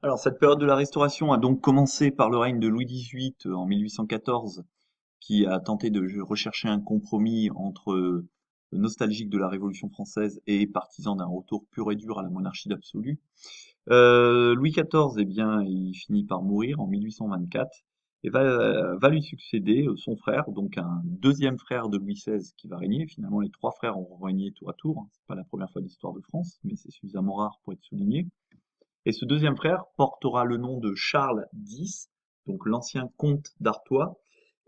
Alors, cette période de la Restauration a donc commencé par le règne de Louis XVIII en 1814, qui a tenté de rechercher un compromis entre nostalgique de la Révolution française et partisan d'un retour pur et dur à la monarchie d'absolu. Louis XIV, eh bien, il finit par mourir en 1824 et va lui succéder son frère, donc un deuxième frère de Louis XVI qui va régner. Finalement, les trois frères ont régné tour à tour, hein. C'est pas la première fois de l'histoire de France, mais c'est suffisamment rare pour être souligné. Et ce deuxième frère portera le nom de Charles X, donc l'ancien comte d'Artois.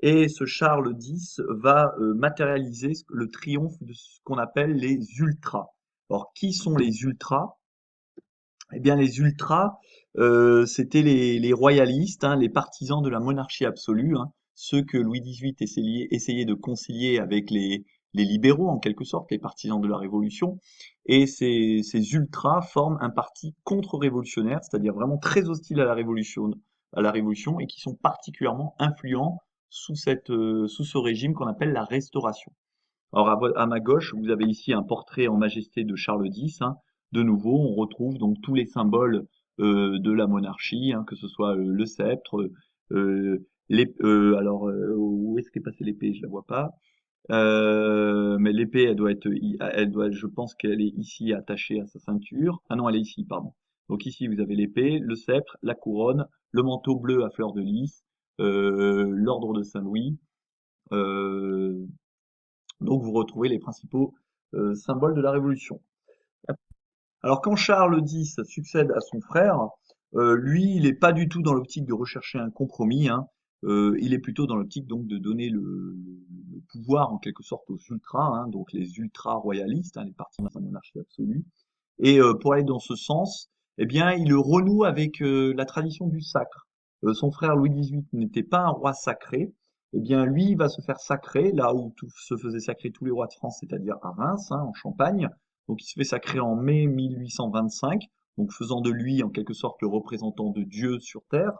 Et ce Charles X va matérialiser le triomphe de ce qu'on appelle les ultras. Alors, qui sont les ultras? Eh bien, les ultras, c'était les royalistes, hein, les partisans de la monarchie absolue, hein, ceux que Louis XVIII essayait de concilier avec les libéraux, en quelque sorte, les partisans de la Révolution. Et ces ultras forment un parti contre-révolutionnaire, c'est-à-dire vraiment très hostile à la Révolution, et qui sont particulièrement influents sous ce régime qu'on appelle la Restauration. Alors à ma gauche, vous avez ici un portrait en majesté de Charles X, hein. De nouveau, on retrouve donc tous les symboles de la monarchie, hein, que ce soit le sceptre, où est-ce qu'est passée l'épée? Je la vois pas. Mais l'épée, je pense qu'elle est ici attachée à sa ceinture. Ah non, elle est ici, pardon. Donc ici, vous avez l'épée, le sceptre, la couronne, le manteau bleu à fleurs de lys, l'ordre de Saint-Louis. Euh, donc vous retrouvez les principaux symboles de la Révolution. Alors quand Charles X succède à son frère, lui, il n'est pas du tout dans l'optique de rechercher un compromis, hein. Il est plutôt dans l'optique donc de donner le pouvoir en quelque sorte aux ultras, hein, donc les ultra-royalistes, hein, les partisans de la monarchie absolue. Et pour aller dans ce sens, eh bien, il renoue avec la tradition du sacre. Son frère Louis XVIII n'était pas un roi sacré. Eh bien, lui il va se faire sacrer là où tout se faisait sacrer tous les rois de France, c'est-à-dire à Reims, hein, en Champagne. Donc, il se fait sacrer en mai 1825, donc faisant de lui en quelque sorte le représentant de Dieu sur terre.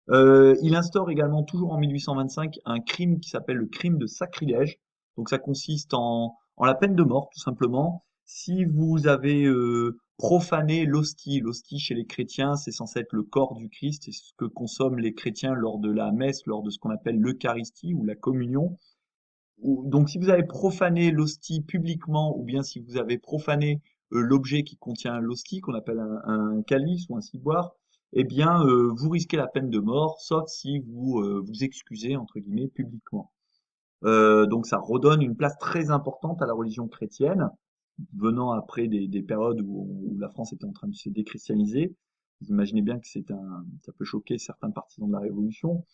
Il instaure également, toujours en 1825, un crime qui s'appelle le crime de sacrilège. Donc ça consiste en la peine de mort, tout simplement. Si vous avez profané l'hostie, l'hostie chez les chrétiens, c'est censé être le corps du Christ, c'est ce que consomment les chrétiens lors de la messe, lors de ce qu'on appelle l'Eucharistie ou la communion. Donc si vous avez profané l'hostie publiquement, ou bien si vous avez profané l'objet qui contient l'hostie, qu'on appelle un calice ou un ciboire, eh bien vous risquez la peine de mort, sauf si vous vous excusez entre guillemets publiquement. Donc ça redonne une place très importante à la religion chrétienne, venant après des périodes où la France était en train de se déchristianiser. Vous imaginez bien que ça peut choquer certains partisans de la Révolution.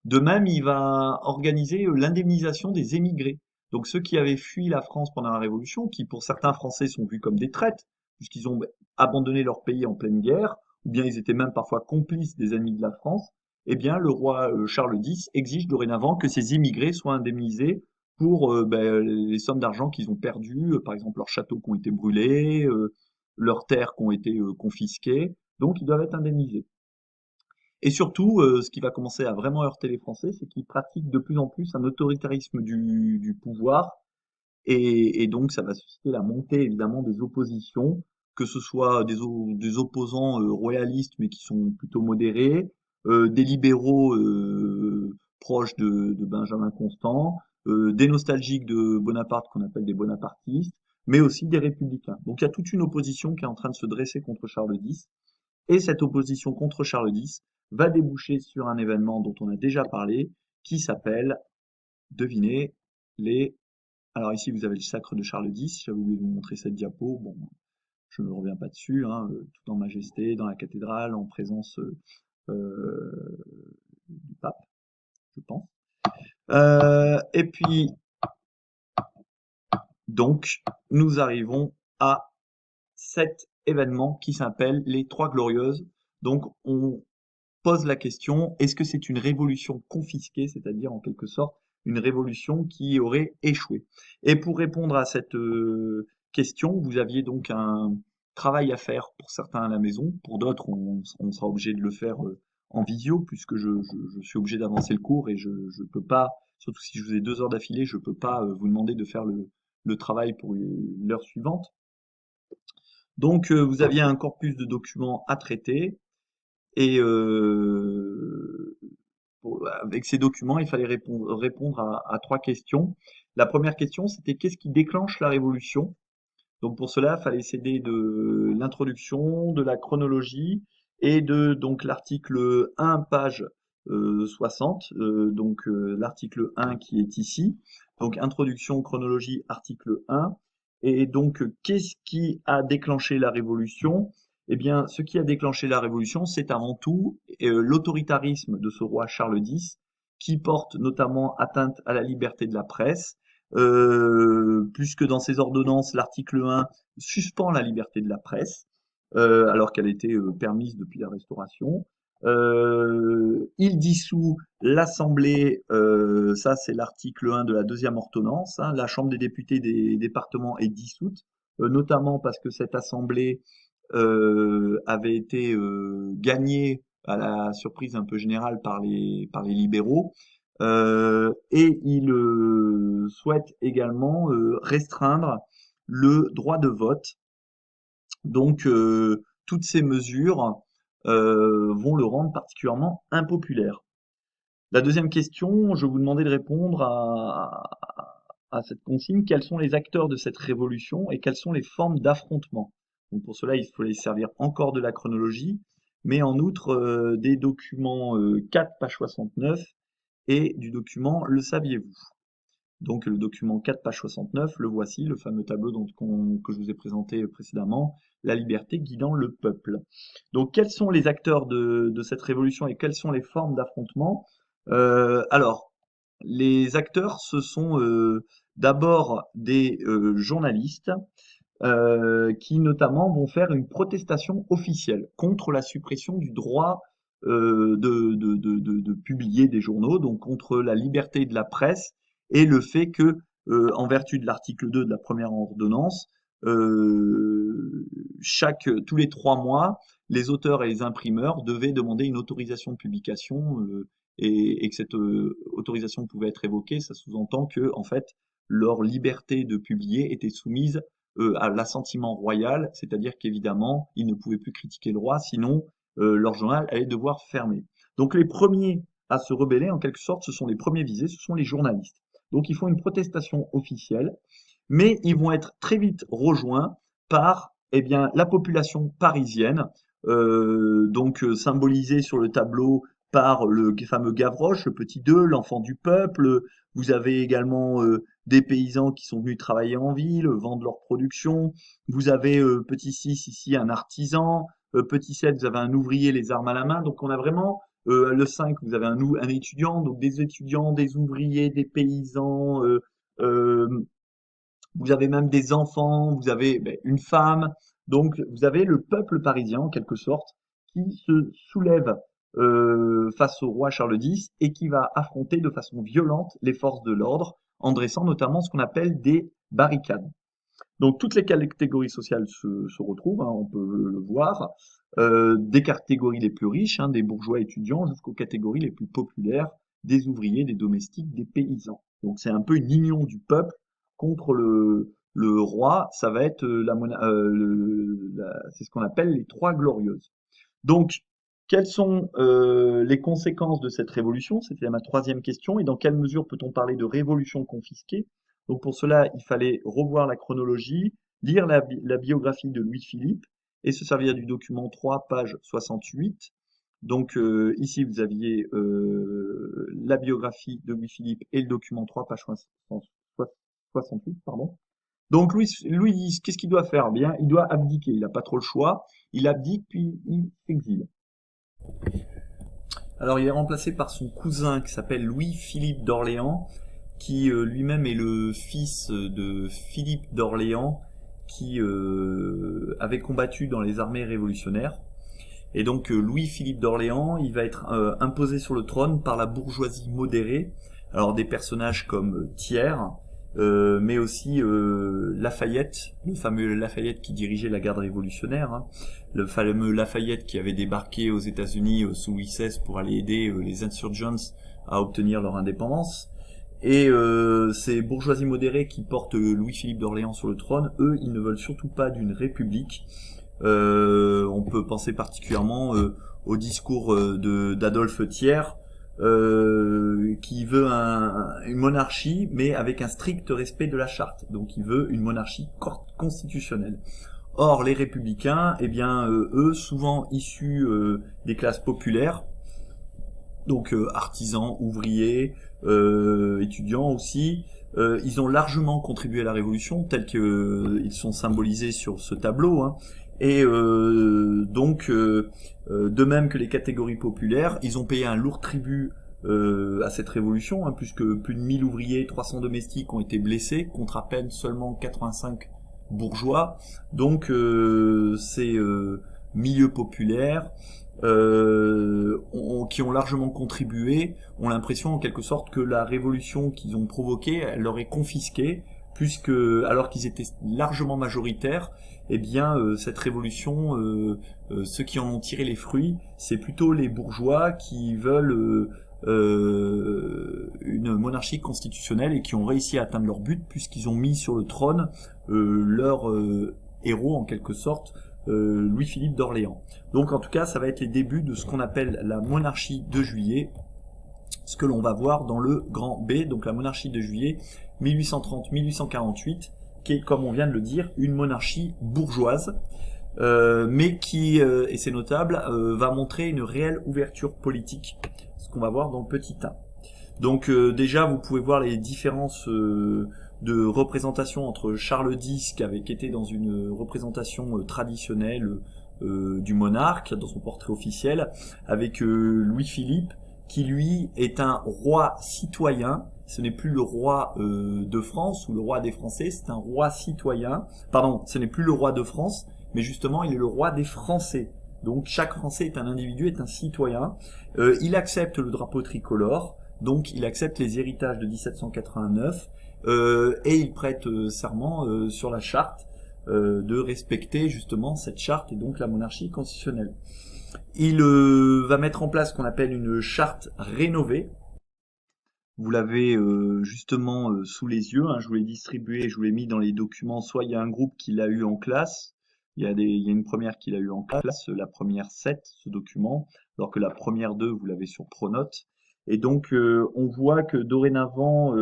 De même, il va organiser l'indemnisation des émigrés. Donc ceux qui avaient fui la France pendant la Révolution, qui pour certains Français sont vus comme des traîtres, puisqu'ils ont abandonné leur pays en pleine guerre, ou bien ils étaient même parfois complices des ennemis de la France, eh bien le roi Charles X exige dorénavant que ces immigrés soient indemnisés pour les sommes d'argent qu'ils ont perdues, par exemple leurs châteaux qui ont été brûlés, leurs terres qui ont été confisquées, donc ils doivent être indemnisés. Et surtout, ce qui va commencer à vraiment heurter les Français, c'est qu'ils pratiquent de plus en plus un autoritarisme du pouvoir, et donc ça va susciter la montée évidemment des oppositions, que ce soit des opposants royalistes mais qui sont plutôt modérés, des libéraux proches de Benjamin Constant, des nostalgiques de Bonaparte qu'on appelle des bonapartistes, mais aussi des républicains. Donc il y a toute une opposition qui est en train de se dresser contre Charles X. Et cette opposition contre Charles X va déboucher sur un événement dont on a déjà parlé, qui s'appelle, devinez, les... Alors ici, vous avez le sacre de Charles X. J'avais oublié de vous montrer cette diapo. Bon, je ne reviens pas dessus, hein, tout en majesté, dans la cathédrale, en présence du pape, je pense. Et puis, donc, nous arrivons à cet événement qui s'appelle les Trois Glorieuses. Donc, on pose la question, est-ce que c'est une révolution confisquée, c'est-à-dire en quelque sorte une révolution qui aurait échoué? Et pour répondre à cette question, vous aviez donc un travail à faire pour certains à la maison, pour d'autres, on sera obligé de le faire en visio, puisque je suis obligé d'avancer le cours et je ne peux pas, surtout si je vous ai 2 heures d'affilée, je ne peux pas vous demander de faire le travail pour l'heure suivante. Donc, vous aviez un corpus de documents à traiter, Et avec ces documents, il fallait répondre à trois questions. La première question, c'était qu'est-ce qui déclenche la révolution? Donc pour cela, il fallait s'aider de l'introduction, de la chronologie et de donc l'article 1, page 60, l'article 1 qui est ici. Donc introduction, chronologie, article 1. Et donc qu'est-ce qui a déclenché la révolution? Eh bien, ce qui a déclenché la révolution, c'est avant tout l'autoritarisme de ce roi Charles X, qui porte notamment atteinte à la liberté de la presse, puisque dans ses ordonnances, l'article 1 suspend la liberté de la presse, alors qu'elle était permise depuis la Restauration. Il dissout l'Assemblée, ça c'est l'article 1 de la deuxième ordonnance, hein, la Chambre des députés des départements est dissoute, notamment parce que cette Assemblée avait été gagnée à la surprise un peu générale par les libéraux. Et il souhaite également restreindre le droit de vote. Donc toutes ces mesures vont le rendre particulièrement impopulaire. La deuxième question, je vous demandais de répondre à cette consigne. Quels sont les acteurs de cette révolution et quelles sont les formes d'affrontement? Donc pour cela, il fallait servir encore de la chronologie, mais en outre des documents 4, page 69 et du document Le saviez-vous? Donc le document 4, page 69, le voici, le fameux tableau que je vous ai présenté précédemment, La liberté guidant le peuple. Donc quels sont les acteurs de cette révolution et quelles sont les formes d'affrontement? Alors, les acteurs, ce sont d'abord des journalistes qui notamment vont faire une protestation officielle contre la suppression du droit de publier des journaux, donc contre la liberté de la presse et le fait que, en vertu de l'article 2 de la première ordonnance, tous les 3 mois, les auteurs et les imprimeurs devaient demander une autorisation de publication et que cette autorisation pouvait être évoquée. Ça sous-entend que, en fait, leur liberté de publier était soumise à l'assentiment royal, c'est-à-dire qu'évidemment, ils ne pouvaient plus critiquer le roi, sinon leur journal allait devoir fermer. Donc les premiers à se rebeller, en quelque sorte, ce sont les premiers visés, ce sont les journalistes. Donc ils font une protestation officielle, mais ils vont être très vite rejoints par eh bien, la population parisienne, symbolisée sur le tableau par le fameux Gavroche, le petit 2, l'enfant du peuple. Vous avez également des paysans qui sont venus travailler en ville, vendre leur production. Vous avez petit 6 ici un artisan, petit 7 vous avez un ouvrier les armes à la main. Donc on a vraiment le 5 vous avez un étudiant, donc des étudiants, des ouvriers, des paysans, euh, vous avez même des enfants, vous avez une femme. Donc vous avez le peuple parisien en quelque sorte qui se soulève face au roi Charles X et qui va affronter de façon violente les forces de l'ordre en dressant notamment ce qu'on appelle des barricades. Donc toutes les catégories sociales se retrouvent, hein, on peut le voir, des catégories les plus riches, hein, des bourgeois étudiants, jusqu'aux catégories les plus populaires, des ouvriers, des domestiques, des paysans. Donc c'est un peu une union du peuple contre le roi, ça va être c'est ce qu'on appelle les Trois Glorieuses. Donc, quelles sont les conséquences de cette révolution? C'était ma troisième question. Et dans quelle mesure peut-on parler de révolution confisquée? Donc pour cela, il fallait revoir la chronologie, lire la biographie de Louis-Philippe et se servir du document 3, page 68. Donc ici, vous aviez la biographie de Louis-Philippe et le document 3, page 68, pardon. Donc Louis, qu'est-ce qu'il doit faire? Bien, il doit abdiquer. Il n'a pas trop le choix. Il abdique puis il s'exile. Alors il est remplacé par son cousin qui s'appelle Louis-Philippe d'Orléans, qui lui-même est le fils de Philippe d'Orléans, qui avait combattu dans les armées révolutionnaires. Et donc Louis-Philippe d'Orléans, il va être imposé sur le trône par la bourgeoisie modérée. Alors des personnages comme Thiers, mais aussi Lafayette, le fameux Lafayette qui dirigeait la garde révolutionnaire, hein, le fameux Lafayette qui avait débarqué aux États-Unis sous Louis XVI pour aller aider les insurgents à obtenir leur indépendance. Et ces bourgeoisies modérées qui portent Louis-Philippe d'Orléans sur le trône, eux, ils ne veulent surtout pas d'une république. On peut penser particulièrement au discours d'Adolphe Thiers, qui veut une monarchie, mais avec un strict respect de la charte. Donc il veut une monarchie constitutionnelle. Or, les républicains, eh bien, eux, souvent issus des classes populaires, donc artisans, ouvriers, étudiants aussi, ils ont largement contribué à la Révolution, tels qu'ils sont symbolisés sur ce tableau, hein. Et de même que les catégories populaires, ils ont payé un lourd tribut à cette révolution, hein, puisque plus de 1000 ouvriers, 300 domestiques ont été blessés, contre à peine seulement 85 bourgeois. Donc ces milieux populaires qui ont largement contribué ont l'impression en quelque sorte que la révolution qu'ils ont provoquée, elle leur est confisquée, puisque alors qu'ils étaient largement majoritaires, eh bien cette révolution, ceux qui en ont tiré les fruits, c'est plutôt les bourgeois qui veulent une monarchie constitutionnelle et qui ont réussi à atteindre leur but puisqu'ils ont mis sur le trône leur héros en quelque sorte, Louis-Philippe d'Orléans. Donc en tout cas, ça va être les débuts de ce qu'on appelle la monarchie de Juillet, ce que l'on va voir dans le grand B, donc la monarchie de Juillet 1830-1848, qui est, comme on vient de le dire, une monarchie bourgeoise, mais qui, et c'est notable, va montrer une réelle ouverture politique, ce qu'on va voir dans le petit A. Donc déjà, vous pouvez voir les différences de représentation entre Charles X, qui avait été dans une représentation traditionnelle du monarque, dans son portrait officiel, avec Louis-Philippe, qui lui est un roi citoyen. Ce n'est plus le roi de France ou le roi des Français, c'est un roi citoyen. Pardon, ce n'est plus le roi de France, mais justement, il est le roi des Français. Donc chaque Français est un individu, est un citoyen. Il accepte le drapeau tricolore, donc il accepte les héritages de 1789, et il prête serment sur la charte de respecter justement cette charte et donc la monarchie constitutionnelle. Il va mettre en place ce qu'on appelle une charte rénovée. Vous l'avez justement sous les yeux, hein, je vous l'ai distribué, je vous l'ai mis dans les documents. Soit il y a un groupe qui l'a eu en classe, il y a une première qui l'a eu en classe, la première 7, ce document, alors que la première 2, vous l'avez sur Pronote. Et donc on voit que dorénavant,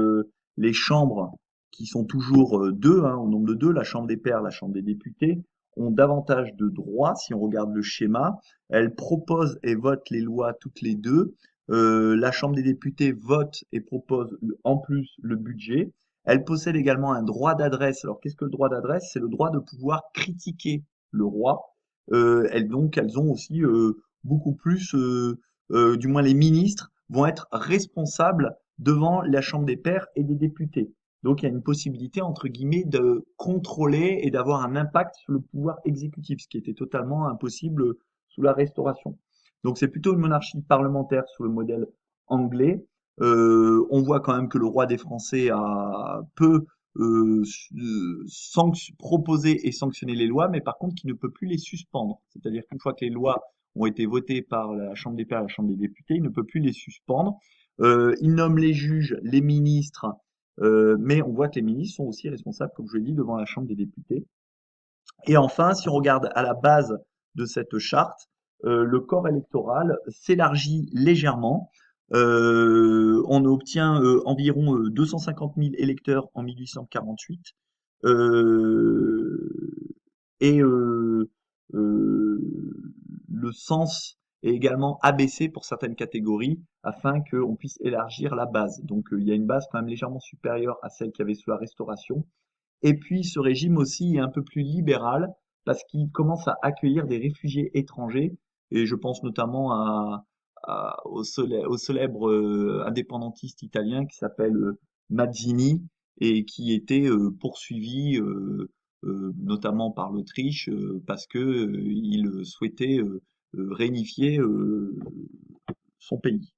les chambres, qui sont toujours deux, hein, au nombre de deux, la Chambre des pairs, la Chambre des députés, ont davantage de droits, si on regarde le schéma. Elles proposent et votent les lois toutes les deux. La Chambre des députés vote et propose en plus le budget. Elle possède également un droit d'adresse. Alors qu'est-ce que le droit d'adresse? C'est le droit de pouvoir critiquer le roi. Elles ont aussi beaucoup plus, du moins les ministres vont être responsables devant la Chambre des pairs et des députés. Donc il y a une possibilité entre guillemets de contrôler et d'avoir un impact sur le pouvoir exécutif, ce qui était totalement impossible sous la Restauration. Donc c'est plutôt une monarchie parlementaire sous le modèle anglais. On voit quand même que le roi des Français peut proposer et sanctionner les lois, mais par contre qui ne peut plus les suspendre. C'est-à-dire qu'une fois que les lois ont été votées par la Chambre des pairs et la Chambre des députés, il ne peut plus les suspendre. Il nomme les juges, les ministres, mais on voit que les ministres sont aussi responsables, comme je l'ai dit, devant la Chambre des députés. Et enfin, si on regarde à la base de cette charte, le corps électoral s'élargit légèrement. On obtient environ 250 000 électeurs en 1848. Euh, et le sens est également abaissé pour certaines catégories afin qu'on puisse élargir la base. Donc il y a une base quand même légèrement supérieure à celle qu'il y avait sous la Restauration. Et puis ce régime aussi est un peu plus libéral parce qu'il commence à accueillir des réfugiés étrangers. Et je pense notamment au célèbre indépendantiste italien qui s'appelle Mazzini et qui était poursuivi notamment par l'Autriche parce que il souhaitait réunifier son pays.